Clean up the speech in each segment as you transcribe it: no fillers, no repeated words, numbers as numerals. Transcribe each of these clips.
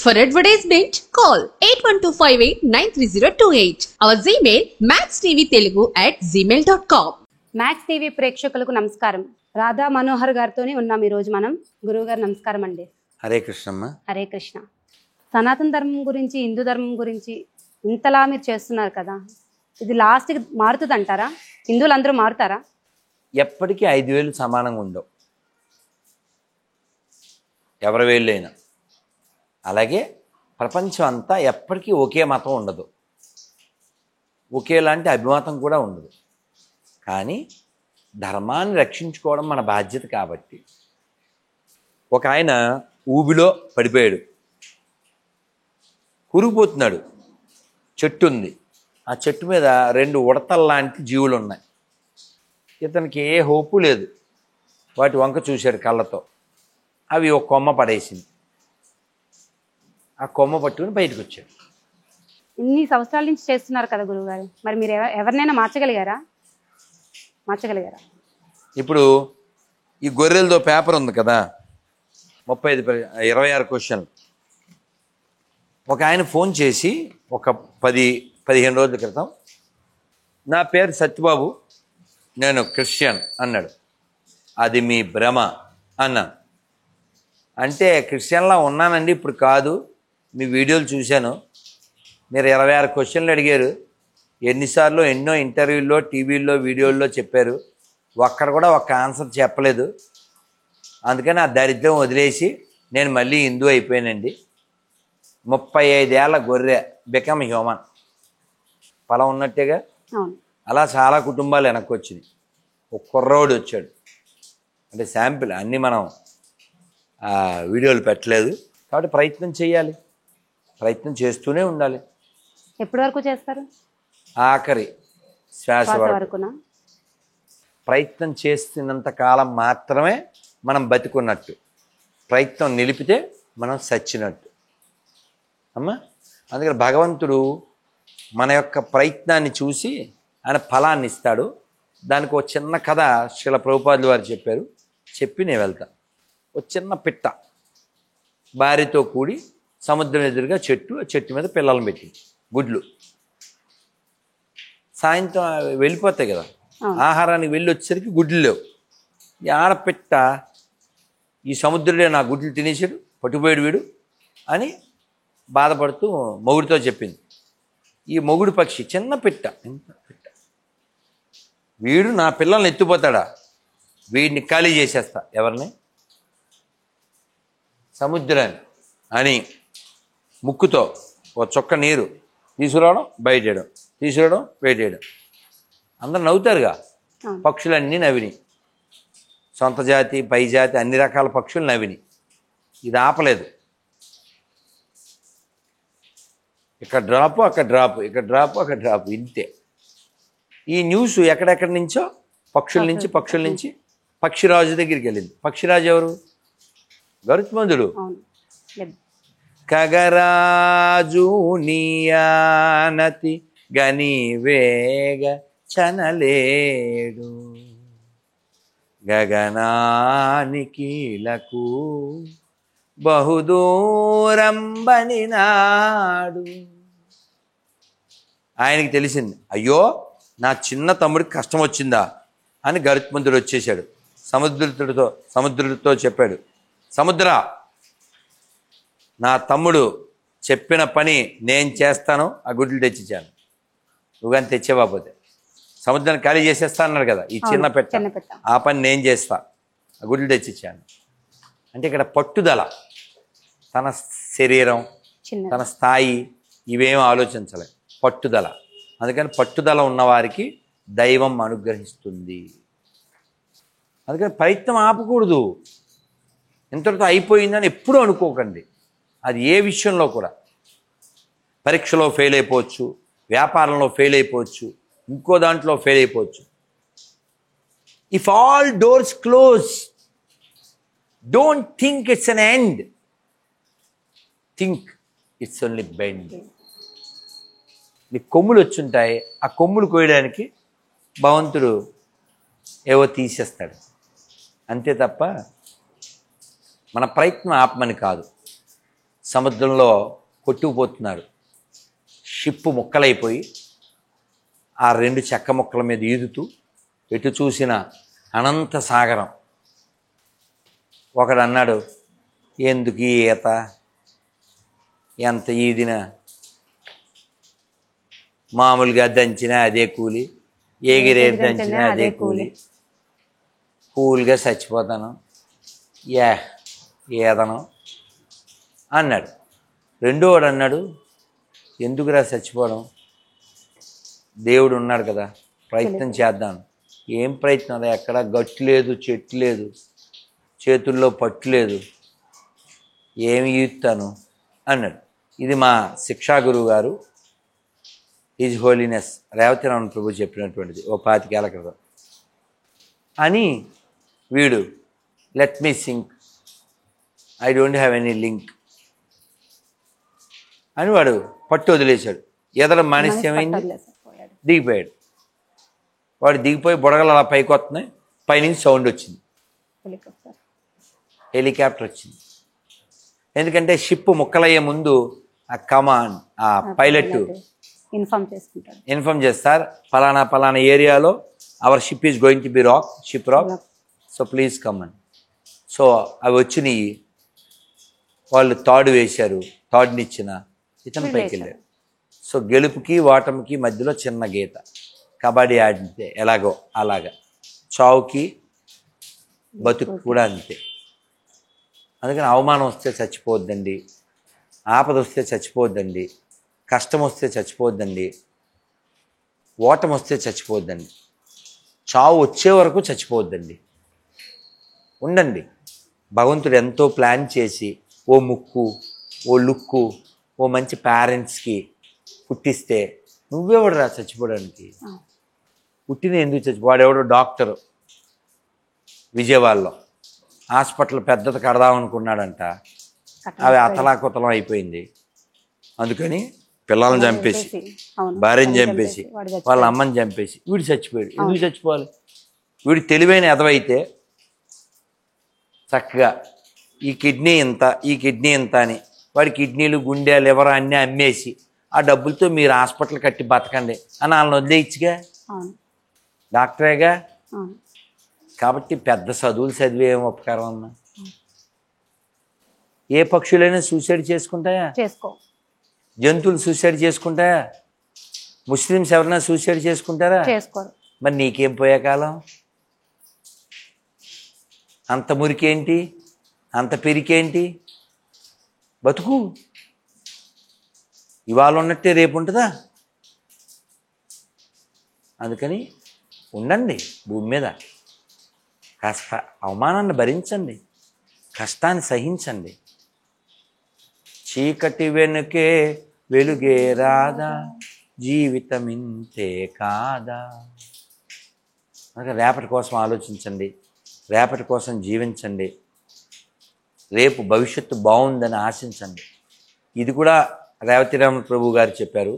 For advertisement, call 8125893028. Our Gmail maxtvtelugu@gmail.com. Max TV ప్రేక్షకులకు నమస్కారం. రాధా మనోహర్ గారితోనే ఉన్నాం ఈరోజు మనం. గురువు గారు నమస్కారం అండి. హరే కృష్ణమ్మ. హరే కృష్ణ. సనాతన ధర్మం గురించి, హిందూ ధర్మం గురించి ఇంతలా మీరు చేస్తున్నారు కదా, ఇది లాస్ట్కి మారుతుంది అంటారా? హిందువులు అందరూ మారుతారా? ఎప్పటికీ 5,000 సమానంగా ఉండవు, ఎవరి వేళ్ళైనా. అలాగే ప్రపంచం అంతా ఎప్పటికీ ఒకే మతం ఉండదు, ఒకేలాంటి అభిమతం కూడా ఉండదు. కానీ ధర్మాన్ని రక్షించుకోవడం మన బాధ్యత. కాబట్టి ఒక ఆయన ఊబిలో పడిపోయాడు, కురిగిపోతున్నాడు. చెట్టు ఉంది, ఆ చెట్టు మీద 2 ఉడతల్లాంటి జీవులు ఉన్నాయి. ఇతనికి ఏ హోపు లేదు. వాటి వంక చూశాడు కళ్ళతో. అవి ఒక కొమ్మ పడేసింది. ఆ కొమ్మ పట్టుకుని బయటకు వచ్చాడు. ఇన్ని సంవత్సరాల నుంచి చేస్తున్నారు కదా గురువుగారు, మరి మీరు ఎవరినైనా మార్చగలిగారా? ఇప్పుడు ఈ గొర్రెలతో పేపర్ ఉంది కదా, 26 క్వశ్చన్లు. ఒక ఆయన ఫోన్ చేసి ఒక 10-15 రోజుల క్రితం, నా పేరు సత్యబాబు, నేను క్రిస్టియన్ అన్నాడు. అది మీ భ్రమ అన్నాను. అంటే క్రిస్టియన్లా ఉన్నానండి, ఇప్పుడు కాదు, మీ వీడియోలు చూశాను, మీరు 26 క్వశ్చన్లు అడిగారు, ఎన్నిసార్లు ఎన్నో ఇంటర్వ్యూల్లో, టీవీల్లో, వీడియోల్లో చెప్పారు, ఒక్కడ కూడా ఒక్క ఆన్సర్ చెప్పలేదు. అందుకని ఆ దరిద్రం వదిలేసి నేను మళ్ళీ హిందూ అయిపోయానండి. 35 ఏళ్ల గొర్రె బికమ్ హ్యూమన్. ఫలం ఉన్నట్టేగా. అలా చాలా కుటుంబాలు వెనక్కి వచ్చినాయి. ఒక కుర్రోడు వచ్చాడు. అంటే శాంపిల్, అన్నీ మనం వీడియోలు పెట్టలేదు కాబట్టి ప్రయత్నం చేయాలి, ప్రయత్నం చేస్తూనే ఉండాలి. ఎప్పటి వరకు చేస్తారు? ఆఖరి శ్వాస వరకునా. ప్రయత్నం చేస్తున్నంత కాలం మాత్రమే మనం బతికున్నట్టు. ప్రయత్నం నిలిపితే మనం సచ్చినట్టు అమ్మా. అందుకని భగవంతుడు మన యొక్క ప్రయత్నాన్ని చూసి ఆయన ఫలాన్ని ఇస్తాడు. దానికి ఒక చిన్న కథ శ్రీల ప్రభుపాదులు వారు చెప్పారు, చెప్పి నేను వెళ్తాను. ఒక చిన్న పిట్ట భార్యతో కూడి సముద్రం ఎదురుగా చెట్టు మీద పిల్లలను పెట్టింది, గుడ్లు. సాయంత్రం వెళ్ళిపోతాయి కదా, ఆహారానికి వెళ్ళి వచ్చేసరికి గుడ్లు లేవు. ఈ ఆడపిట్ట, ఈ సముద్రుడే నా గుడ్లు తినేసాడు, పట్టుపోయాడు వీడు అని బాధపడుతూ మొగుడితో చెప్పింది. ఈ మొగుడు పక్షి చిన్న పిట్ట, వీడు నా పిల్లల్ని ఎత్తిపోతాడా, వీడిని ఖాళీ చేసేస్తా. ఎవరిని? సముద్రాన్ని అని ముక్కుతో ఒక చొక్క నీరు తీసుకురావడం, బయటేయడం, తీసుకురావడం, బయటేయడం. అందరు నవ్వుతారుగా. పక్షులన్నీ నవ్విని, సొంత జాతి, పై జాతి, అన్ని రకాల పక్షులు నవ్విని. ఇది ఆపలేదు. ఇక్కడ డ్రాపు, అక్కడ డ్రాపు, ఇక్కడ డ్రాపు, అక్కడ డ్రాపు, ఇంతే. ఈ న్యూస్ ఎక్కడెక్కడి నుంచో పక్షుల నుంచి పక్షిరాజు దగ్గరికి వెళ్ళింది. పక్షిరాజు ఎవరు? గరుత్మంతుడు. కగరాజు నీయానతి గని వేగ చనలేడు, గగనానికీలకు బహుదూరంబని నాడు. ఆయనకి తెలిసింది, అయ్యో నా చిన్న తమ్ముడికి కష్టం వచ్చిందా అని. గరుత్మంతుడు వచ్చేసాడు. సముద్రుడితో చెప్పాడు, సముద్ర, నా తమ్ముడు చెప్పిన పని నేను చేస్తాను, ఆ గుడ్లు తెచ్చిచ్చాను, నువ్వు కానీ తెచ్చేవాపోతే సముద్రాన్ని ఖాళీ చేసేస్తా అన్నాడు కదా ఈ చిన్న పెట్ట, ఆ పని నేను చేస్తా, ఆ గుడ్లు తెచ్చిచ్చాను. అంటే ఇక్కడ పట్టుదల, తన శరీరం, తన స్థాయి ఇవేం ఆలోచించలే, పట్టుదల. అందుకని పట్టుదల ఉన్నవారికి దైవం అనుగ్రహిస్తుంది. అందుకని ప్రయత్నం ఆపకూడదు. ఇంతటితో అయిపోయిందని ఎప్పుడూ అనుకోకండి. అది ఏ విషయంలో కూడా. పరీక్షలో ఫెయిల్ అయిపోవచ్చు, వ్యాపారంలో ఫెయిల్ అయిపోవచ్చు, ఇంకో దాంట్లో ఫెయిల్ అయిపోవచ్చు. If all doors close, don't think it's an end, think it's only bend. నీ కొమ్ములు వచ్చుంటాయి, ఆ కొమ్ములు కోయడానికి భగవంతుడు ఏవో తీసేస్తాడు అంతే తప్ప మన ప్రయత్నం ఆపమని కాదు. సముద్రంలో కొట్టుకుపోతున్నారు. షిప్ ముక్కలైపోయి ఆ 2 చెక్క ముక్కల మీద ఈదుతూ ఎటు చూసిన అనంత సాగరం. ఒకడు అన్నాడు, ఎందుకు ఈ ఈత, ఎంత ఈదినా మామూలుగా దంచినా అదే కూలి, ఎగిరేది దంచినా అదే కూలి, కూల్గా చచ్చిపోతాను, ఏదనం అన్నాడు. రెండోవాడు అన్నాడు, ఎందుకురా చచ్చిపోవడం, దేవుడు ఉన్నాడు కదా, ప్రయత్నం చేద్దాం. ఏం ప్రయత్నం, ఎక్కడ గట్టు లేదు, చెట్టు లేదు, చేతుల్లో పట్టు లేదు, ఏమి ఈదుతాను అన్నాడు. ఇది మా శిక్షా గురువు గారు హిజ్ హోలీనెస్ రేవతిరామన్ ప్రభు చెప్పినటువంటిది 25 ఏళ్ల క్రితం. అని వీడు let me think, I don't have any link అని వాడు పట్టు వదిలేశాడు. ఎదల మనిషి ఏమైంది, దిగిపోయాడు. వాడు దిగిపోయి బుడగలు అలా పైకి వస్తున్నాయి, పైనుంచి సౌండ్ వచ్చింది, హెలికాప్టర్ వచ్చింది. ఎందుకంటే షిప్ ముక్కలయ్యే ముందు ఆ కమాండ్, ఆ పైలట్ ఇన్ఫార్మ్ చేస్తారు, పలానా ఏరియాలో our ship is going to be shipwreck, so please come అని. సో అవి వచ్చినాయి, వాళ్ళు తాడు వేశారు, తాడునిచ్చిన ఇతను పైకి వెళ్ళాడు. సో గెలుపుకి ఓటమికి మధ్యలో చిన్న గీత. కబడ్డీ ఆడితే ఎలాగో అలాగా చావుకి బతుకు కూడా అంతే. అందుకని అవమానం వస్తే చచ్చిపోవద్దండి, ఆపద వస్తే చచ్చిపోవద్దండి, కష్టం వస్తే చచ్చిపోవద్దండి, ఓటమి వస్తే చచ్చిపోవద్దండి, చావు వచ్చే వరకు చచ్చిపోవద్దండి, ఉండండి. భగవంతుడు ఎంతో ప్లాన్ చేసి ఓ ముక్కు, ఓ లుక్కు, ఓ మంచి పేరెంట్స్కి పుట్టిస్తే నువ్వెవడరా చచ్చిపోవడానికి, పుట్టిన ఎందుకు వాడెవడో డాక్టరు విజయవాడలో హాస్పిటల్ పెద్దది కడదామనుకున్నాడంట, అవి అతలాకుతలం అయిపోయింది. అందుకని పిల్లల్ని చంపేసి, భార్యను చంపేసి, వాళ్ళ అమ్మని చంపేసి వీడు చచ్చిపోయాడు. ఎందుకు చచ్చిపోవాలి? వీడు తెలివైన ఎదవైతే చక్కగా ఈ కిడ్నీ ఇంత అని వాడి కిడ్నీలు, గుండె, లివర్ అన్నీ అమ్మేసి ఆ డబ్బులతో మీరు హాస్పిటల్ కట్టి బతకండి అని వాళ్ళని వదిలేయచ్చుగా, డాక్టరేగా. కాబట్టి పెద్ద చదువులు చదివే ఏం ఉపకారం అన్నా? ఏ పక్షులైనా సూసైడ్ చేసుకుంటాయా? జంతువులు సూసైడ్ చేసుకుంటాయా? ముస్లిమ్స్ ఎవరైనా సూసైడ్ చేసుకుంటారా? మరి నీకేం పోయే కాలం? అంత మురికేంటి, అంత పెరికేంటి? బతుకు ఇవాళ ఉన్నట్టే రేపు ఉంటుందా? అందుకని ఉండండి భూమి మీద, కాస్త అవమానాన్ని భరించండి, కష్టాన్ని సహించండి. చీకటి వెనుకే వెలుగే రాదా, జీవితం ఇంతే కాదా. అందుకే రేపటి కోసం ఆలోచించండి, రేపటి కోసం జీవించండి, రేపు భవిష్యత్తు బాగుందని ఆశించండి. ఇది కూడా రేవతిరామన్ ప్రభు గారు చెప్పారు.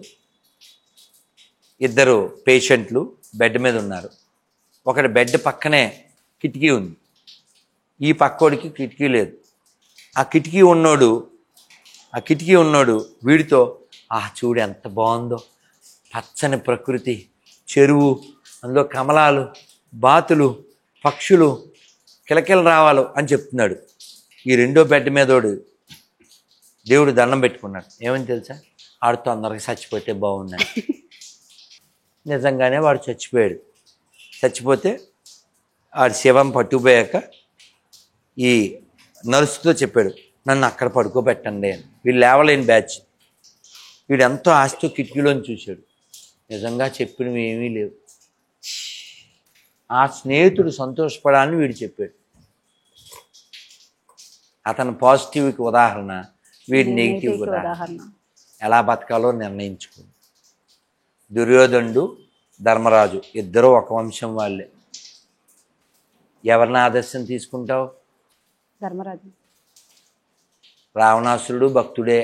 2 పేషెంట్లు బెడ్ మీద ఉన్నారు. ఒకటి బెడ్ పక్కనే కిటికీ ఉంది, ఈ పక్కోడికి కిటికీ లేదు. ఆ కిటికీ ఉన్నోడు వీడితో, చూడు ఎంత బాగుందో, పచ్చని ప్రకృతి, చెరువు, అందులో కమలాలు, బాతులు, పక్షులు, కిలకిల రావాలు అని చెప్తున్నాడు. ఈ రెండో బెడ్ మీదోడు దేవుడు దండం పెట్టుకున్నాడు. ఏమని తెలుసా? ఆడితో అందరికి చచ్చిపోతే బాగున్నాడు. నిజంగానే వాడు చచ్చిపోయాడు. చచ్చిపోతే ఆడు శవం పట్టుకుపోయాక ఈ నర్సుతో చెప్పాడు, నన్ను అక్కడ పడుకోబెట్టండి అని. వీళ్ళు లేవలేని బ్యాచ్. వీడు ఎంతో ఆశతో కిటికీలోని చూశాడు. నిజంగా చెప్పినవి ఏమీ లేవు. ఆ స్నేహితుడు సంతోషపడాలని వీడు చెప్పాడు. అతను పాజిటివ్కి ఉదాహరణ, వీడి నెగిటివ్ ఉదాహరణ. ఎలా బతకాలో నిర్ణయించుకుంది. దుర్యోధనుడు, ధర్మరాజు ఇద్దరూ ఒక వంశం వాళ్ళే. ఎవరిని ఆదర్శం తీసుకుంటావు? ధర్మరాజు. రావణాసురుడు భక్తుడే,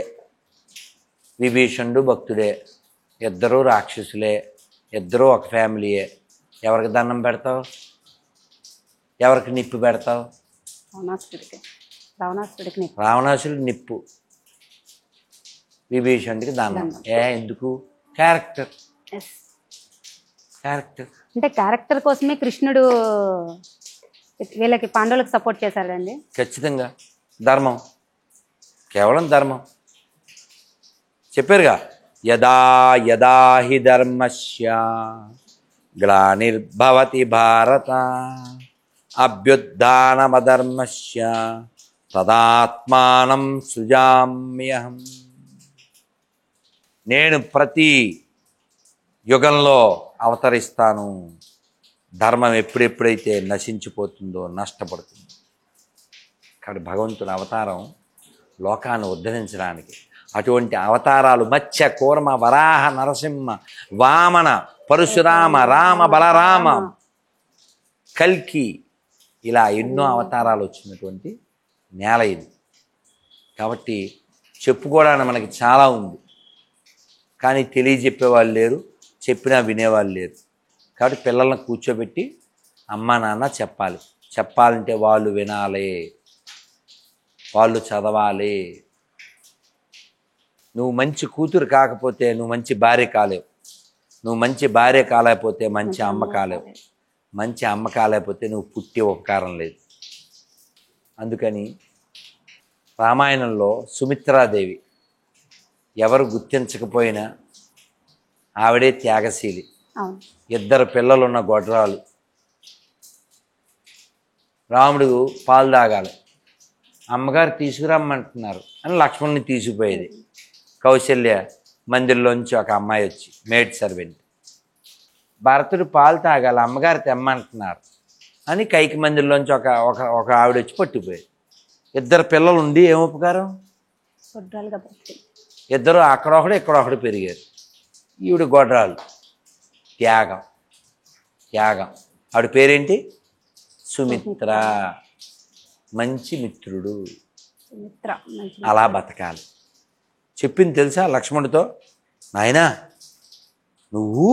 విభీషణుడు భక్తుడే, ఇద్దరూ రాక్షసులే, ఇద్దరూ ఒక ఫ్యామిలీయే. ఎవరికి దండం పెడతావు? ఎవరికి నిప్పు పెడతావు? రావణాసురుడికి రావణాసురుడికి నిప్పు, విభీషణుడికి దండం. ఎందుకు? క్యారెక్టర్. ఎస్. క్యారెక్టర్. అంటే క్యారెక్టర్ కోసమే కృష్ణుడు వీళ్ళకి పాండవులకు సపోర్ట్ చేశాడండి. ఖచ్చితంగా. ధర్మం, కేవలం ధర్మం. చెప్పారుగా, యదా యదా హి ధర్మస్య గ్లానిర్భవతి భారత అభ్యుత్థానమధర్మస్య తదాత్మానం సృజామ్యహం. నేను ప్రతి యుగంలో అవతరిస్తాను. ధర్మం ఎప్పుడెప్పుడైతే నశించిపోతుందో, నష్టపడుతుందో. కాబట్టి భగవంతుని అవతారం లోకాన్ని ఉద్ధరించడానికి. అటువంటి అవతారాలు మత్స్య, కూర్మ, వరాహ, నరసింహ, వామన, పరశురామ, రామ, బలరామ, కల్కి, ఇలా ఎన్నో అవతారాలు వచ్చినటువంటి నేల ఇది. కాబట్టి చెప్పుకోవడానికి మనకి చాలా ఉంది, కానీ తెలియజెప్పేవాళ్ళు లేరు, చెప్పినా వినేవాళ్ళు లేరు. కాబట్టి పిల్లలను కూర్చోబెట్టి అమ్మా నాన్న చెప్పాలి. చెప్పాలంటే వాళ్ళు వినాలి, వాళ్ళు చదవాలి. నువ్వు మంచి కూతురు కాకపోతే నువ్వు మంచి భార్య కాలేవు. నువ్వు మంచి భార్య కాలేకపోతే మంచి అమ్మ కాలేవు. మంచి అమ్మ కాలేకపోతే నువ్వు పుట్టి ఉపకారం లేదు. అందుకని రామాయణంలో సుమిత్రాదేవి ఎవరు గుర్తించకపోయినా ఆవిడే త్యాగశీలి. ఇద్దరు పిల్లలున్న గొడ్రాలు. రాముడు పాలు తాగాలి, అమ్మగారు తీసుకురమ్మంటున్నారు అని లక్ష్మణ్ని తీసుకుపోయేది. కౌశల్య మందిరంలోంచి ఒక అమ్మాయి వచ్చి, మేడ్ సర్వెంట్, భరతుడు పాలు తాగాలి, అమ్మగారు తెమ్మంటున్నారు అని కైకి మందిరంలోంచి ఒక ఆవిడ వచ్చి పట్టుకుపోయేది. ఇద్దరు పిల్లలు ఉండి ఏం ఉపకారం? ఇద్దరు అక్కడొకడు ఇక్కడొకడు పెరిగారు. ఈవిడ గొడ్రాలు. త్యాగం, త్యాగం. ఆవిడ పేరేంటి? సుమిత్ర. మంచి మిత్రుడు. అలా బతకాలి. చెప్పింది తెలుసా లక్ష్మణుడితో? నాయనా, నువ్వు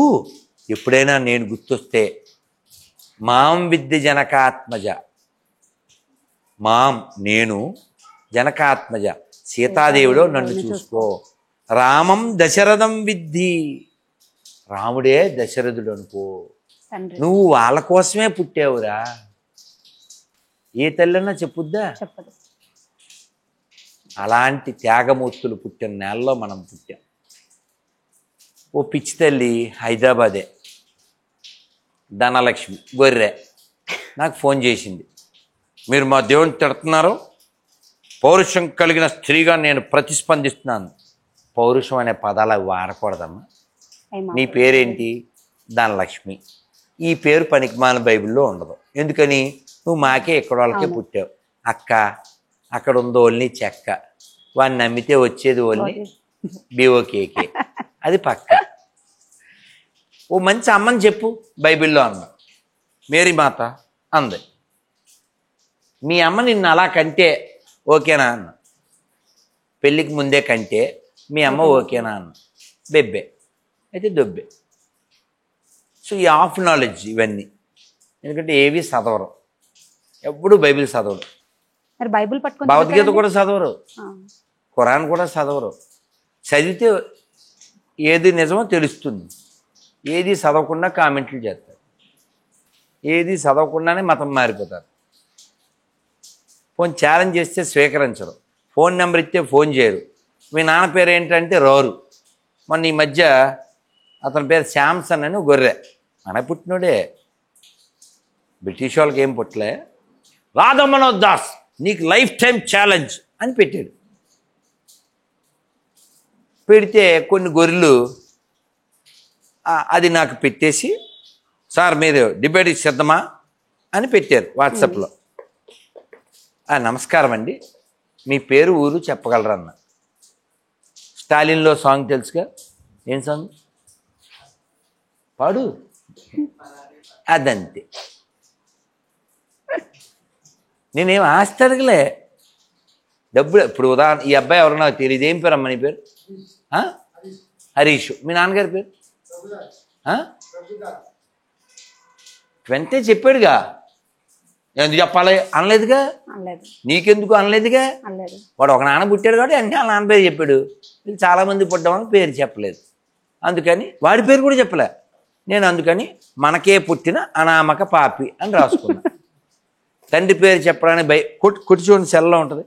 ఎప్పుడైనా నేను గుర్తొస్తే మాం విద్య జనకాత్మజ, మాం నేను, జనకాత్మజ సీతాదేవిలో నన్ను చూసుకో, రామం దశరథం విద్ధి, రాముడే దశరథుడు అనుకో. నువ్వు వాళ్ళ కోసమే పుట్టావురా. ఏ తల్లన్నా చెప్పుద్దా? చెప్పదు. అలాంటి త్యాగమూర్తులు పుట్టిన నేలలో మనం పుట్టాం. ఓ పిచ్చి తల్లి హైదరాబాదే, ధనలక్ష్మి గొర్రె, నాకు ఫోన్ చేసింది. మీరు మా దేవుని తిడుతున్నారు, పౌరుషం కలిగిన స్త్రీగా నేను ప్రతిస్పందిస్తున్నాను. పౌరుషం అనే పదాలు అవి వాడకూడదమ్మా. నీ పేరేంటి? ధనలక్ష్మి. ఈ పేరు పనికిమాల బైబిల్లో ఉండదు. ఎందుకని? నువ్వు మాకే ఇక్కడ వాళ్ళకే పుట్టావు. అక్క, అక్కడ ఉందో ఓన్లీ చెక్క, వాడిని నమ్మితే వచ్చేది ఓన్లీ బిఓకేకే, అది పక్క. ఓ మంచి అమ్మని చెప్పు బైబిల్లో అన్న. మేరీ మాత అంది. మీ అమ్మ నిన్ను అలా కంటే ఓకేనా అన్న. పెళ్ళికి ముందే కంటే మీ అమ్మ ఓకేనా అన్న. బెబ్బే అయితే దొబ్బే. సో ఈ ఆఫ్ నాలెడ్జ్ ఇవన్నీ. ఎందుకంటే ఏవి చదవరు, ఎప్పుడు బైబిల్ చదవరు, బైబిల్ పట్టుకొని భగవద్గీత కూడా చదవరు, ఖురాన్ కూడా చదవరు. చదివితే ఏది నిజమో తెలుస్తుంది. ఏది చదవకుండా కామెంట్లు చేస్తారు, ఏది చదవకుండానే మతం మారిపోతారు. ఫోన్ ఛాలెంజ్ చేస్తే స్వీకరించరు, ఫోన్ నెంబర్ ఇస్తే ఫోన్ చేయరు. మీ నాన్న పేరు ఏంటంటే రారు. మొన్న ఈ మధ్య అతని పేరు శాంసన్ అని గొర్రె, మన పుట్టినోడే, బ్రిటిష్ వాళ్ళకి ఏం పుట్టలే. రాధా మనోజ్ దాస్ నీకు లైఫ్ టైం ఛాలెంజ్ అని పెట్టాడు. పెడితే కొన్ని గొర్రెలు అది నాకు పెట్టేసి, సార్ మీరు డిబేట్కి సిద్ధమా అని పెట్టారు వాట్సాప్లో. నమస్కారం అండి, మీ పేరు ఊరు చెప్పగలరన్న. స్టాలిన్లో సాంగ్ తెలుసుగా, ఏం సాంగ్ పాడు? అదంతే. నేనేం ఆస్తి అడగలే, డబ్బులు. ఇప్పుడు ఉదాహరణ, ఈ అబ్బాయి ఎవరో నాకు తెలియదు, ఏం పేరు అమ్మ నీ పేరు? హరీష్. మీ నాన్నగారి పేరు? వెంటనే చెప్పాడుగా. ఎందుకు చెప్పాలి అనలేదుగా, అనలేదు నీకెందుకు అనలేదుగా. అనలేదు. వాడు ఒక నాన్న పుట్టాడు కాబట్టి అంటే వాళ్ళ నాన్న పేరు చెప్పాడు. వీళ్ళు చాలామంది పుట్టామని పేరు చెప్పలేదు, అందుకని వాడి పేరు కూడా చెప్పలే. నేను అందుకని మనకే పుట్టిన అనామక పాపి అని రాసుకున్నా. తండ్రి పేరు చెప్పడానికి కుట్టి చూడండి సెల్లో ఉంటుంది,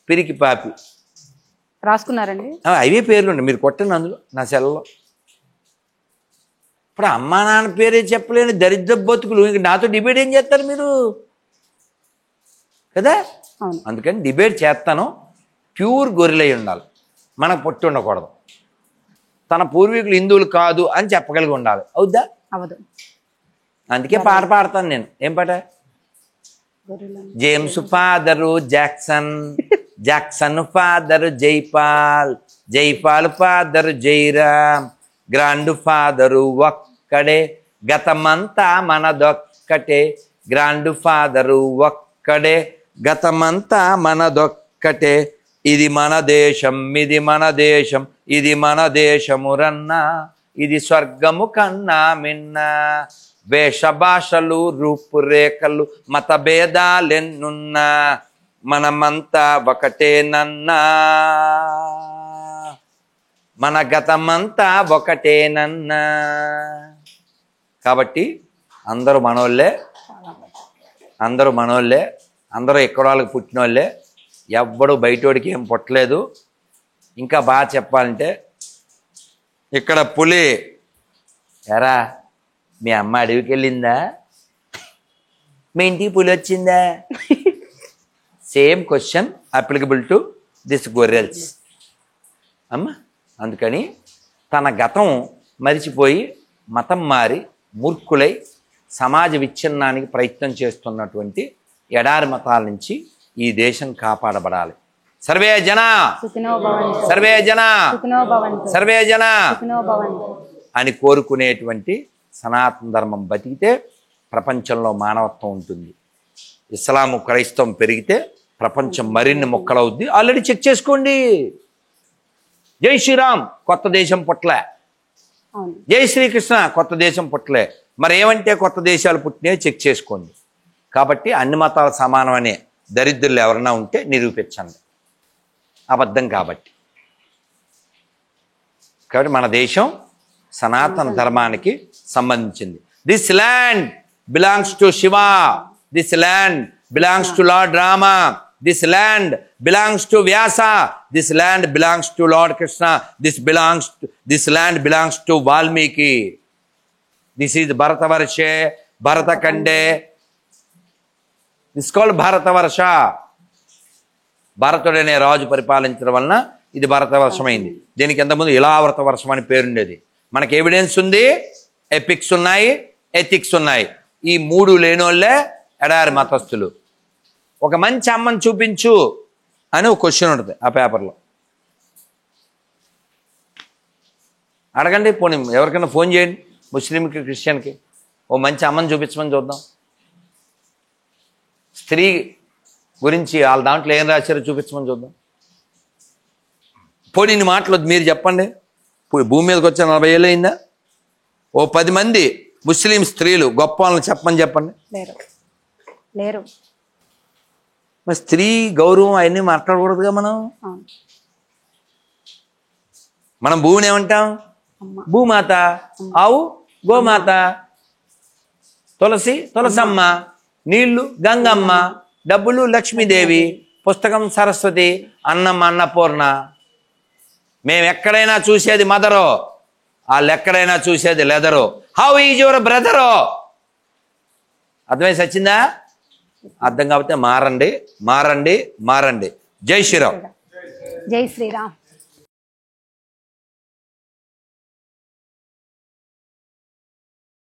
పిరికి పాపి రాసుకున్నారండి. అవే పేర్లు ఉండే, మీరు కొట్టండి అందులో నా సెల్లో. ఇప్పుడు అమ్మా నాన్న పేరే చెప్పలేని దరిద్ర బతుకులు ఇంక నాతో డిబేట్ ఏం చేస్తారు మీరు కదా. అవును. అందుకని డిబేట్ చేస్తాను, ప్యూర్ గొర్రెలై ఉండాలి, మనకు పొట్టి ఉండకూడదు, తన పూర్వీకులు హిందువులు కాదు అని చెప్పగలిగి ఉండాలి. అవుద్దా? అవదు. అందుకే పాట పాడతాను నేను. ఏం పాట? James father Jackson, Jackson father Jaipal, Jaipal father Jairam, grand father ఒక్కడే, గతమంతా మనదొక్కటే, గ్రాండ్ ఫాదరు ఒక్కడే, గతమంతా మనదొక్కటే, ఇది మన దేశం, ఇది మన దేశం, ఇది మన దేశము రన్నా, ఇది స్వర్గము కన్నా మిన్న, వేష భాషలు రూపురేఖలు మత భేదాలెన్నున్నా, మనమంతా ఒకటేనన్నా, మన గతమంతా ఒకటేనన్నా. కాబట్టి అందరూ మనోళ్ళే, అందరూ మనోళ్ళే, అందరూ ఎక్కడ వాళ్ళకి పుట్టిన వాళ్ళే, ఎవ్వడు బయటోడికి ఏం పుట్టలేదు. ఇంకా బాగా చెప్పాలంటే ఇక్కడ పులి, ఎరా మీ అమ్మ అడవికి వెళ్ళిందా, మీ ఇంటికి పులి వచ్చిందా? Same question applicable to this గొర్రెల్స్ అమ్మ. అందుకని తన గతం మరిచిపోయి మతం మారి మూర్ఖులై సమాజ విచ్ఛిన్నానికి ప్రయత్నం చేస్తున్నటువంటి ఎడారి మతాల నుంచి ఈ దేశం కాపాడబడాలి. సర్వే జన సుఖినో భవంతు, సర్వే జన సుఖినో భవంతు, సర్వే జన సుఖినో భవంతు అని కోరుకునేటువంటి సనాతన ధర్మం బతికితే ప్రపంచంలో మానవత్వం ఉంటుంది. ఇస్లాము క్రైస్తవం పెరిగితే ప్రపంచం మరిన్ని మొక్కలవుద్ది. ఆల్రెడీ చెక్ చేసుకోండి. జై శ్రీరామ్ కొత్త దేశం పుట్టలే, అవును. జై శ్రీకృష్ణ కొత్త దేశం పుట్టలే. మరి ఏమంటే కొత్త దేశాలు పుట్టినాయో చెక్ చేసుకోండి. కాబట్టి అన్ని మతాలు సమానం అనే దరిద్రులు ఎవరైనా ఉంటే నిరూపించండి, అబద్ధం కాబట్టి. కాబట్టి మన దేశం సనాతన ధర్మానికి సంబంధించింది. This land belongs to Shiva, this land belongs to lord Rama, this land belongs to Vyasa, this land belongs to lord Krishna, this land belongs to Valmiki. This is భరతవర్షే, భరతఖండే, దిస్ కాల్డ్ భారతవర్ష. భరతుడనే రాజు పరిపాలించడం వలన ఇది భరతవర్షమైంది. దీనికి ఎంతమంది ఇలావర్త వర్షం అని పేరుండేది. మనకి ఎవిడెన్స్ ఉంది, ఎపిక్స్ ఉన్నాయి, ఎథిక్స్ ఉన్నాయి. ఈ మూడు లేనోళ్ళే ఎడారి మతస్థులు. ఒక మంచి అమ్మని చూపించు అని ఒక క్వశ్చన్ ఉంటుంది ఆ పేపర్లో. అడగండి, పోనీ ఎవరికైనా ఫోన్ చేయండి, ముస్లింకి క్రిస్టియన్కి, ఓ మంచి అమ్మని చూపించమని చూద్దాం. స్త్రీ గురించి వాళ్ళ దాంట్లో ఏం రాశారో చూపించమని చూద్దాం. పోనీ ఇన్ని మాటలు మీరు చెప్పండి. భూమి మీదకి వచ్చే 40 ఏళ్ళు అయిందా? ఓ 10 మంది ముస్లిం స్త్రీలు గొప్ప వాళ్ళని చెప్పమని చెప్పండి. లేరు, లేరు. మరి స్త్రీ గౌరవం అవన్నీ మాట్లాడకూడదుగా మనం. అవును. మనం భూమిని ఏమంటాం? భూమాత, ఆవు గోమాత, తులసి తులసమ్మ, నీళ్లు గంగమ్మ, డబ్బులు లక్ష్మీదేవి, పుస్తకం సరస్వతి, అన్నం అన్నపూర్ణ. మేము ఎక్కడైనా చూసేది మదరో, వాళ్ళు ఎక్కడైనా చూసేది లెదరో. హౌ ఈజ్ యువర్ బ్రదరో? అర్థమైంది వచ్చిందా? అర్థం కాకపోతే మారండి, మారండి, మారండి. జై శ్రీరామ్. జై శ్రీరామ్.